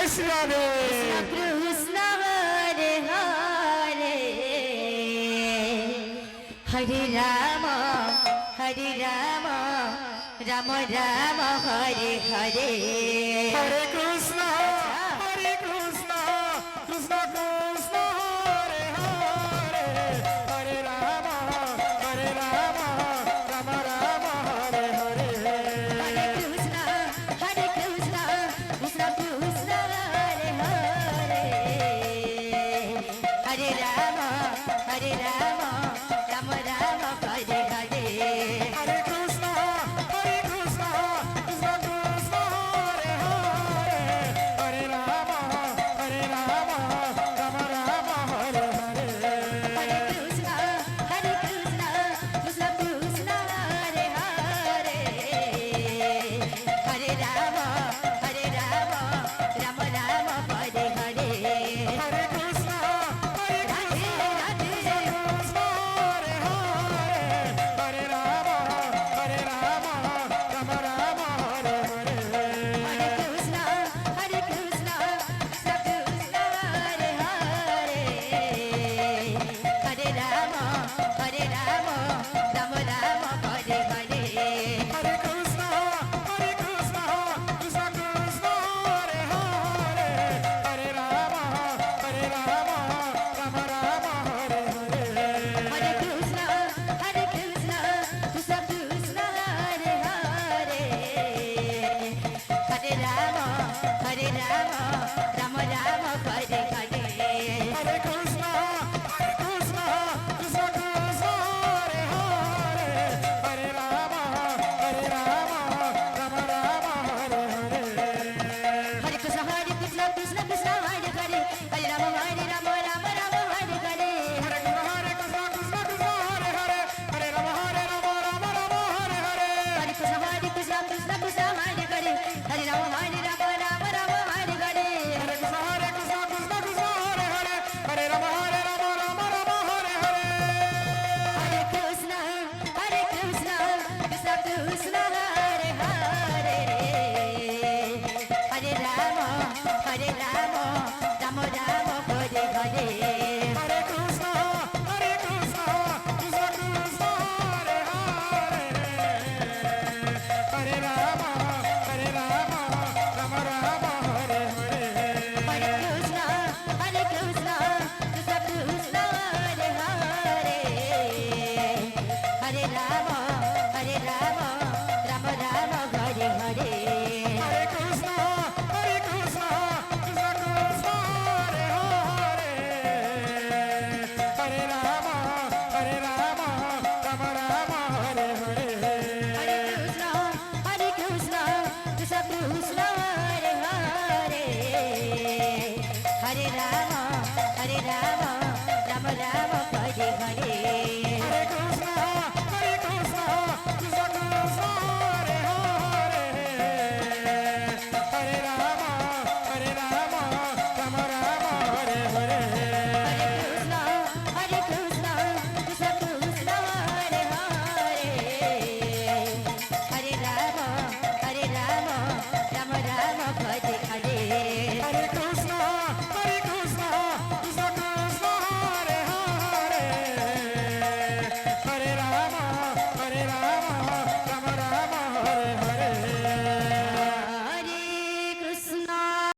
বৈষ্ণবে Krishna Hare Hare Hare Ram Ram Ram Hare Hare Hare Krishna Krishna Krishna Hare Hare Hare Ram Ram Ram Hare Hare Hare Krishna Krishna Krishna Hare Hare Hare Ram Ram Ram Hare Hare Hare Krishna Krishna Krishna Hare Hare Hare Ram Ram Ram Hare Hare Hare Krishna Krishna Krishna Hare Hare Hare Ram Ram Ram Hare Hare Hare Krishna Radhe Radhe Hare Hare Hare Ram Ram Ram Hare Hare Hare Krishna Krishna Krishna Hare Hare Hare Ram Ram Ram Hare Hare Hare Krishna Krishna Krishna Hare Hare Hare Ram Ram Hare Hare Hare Krishna Krishna Krishna Hare Hare Hare Ram Ram Ram Hare Hare Hare Krishna Krishna Krishna Hare Hare Hare Ram Ram Hare Hare Hare Krishna Krishna Krishna Hare Hare Hare Ram Ram Ram Hare Hare Hare Krishna Krishna Hare Hare Hare Ram Hare Hare Hare Hare Krishna Krishna Krishna Hare Hare Hare Ram Ram Hare Hare Hare Krishna Krishna Hare Hare Hare Ram Hare Hare Hare Krishna Krishna Krishna Hare Hare Hare Ram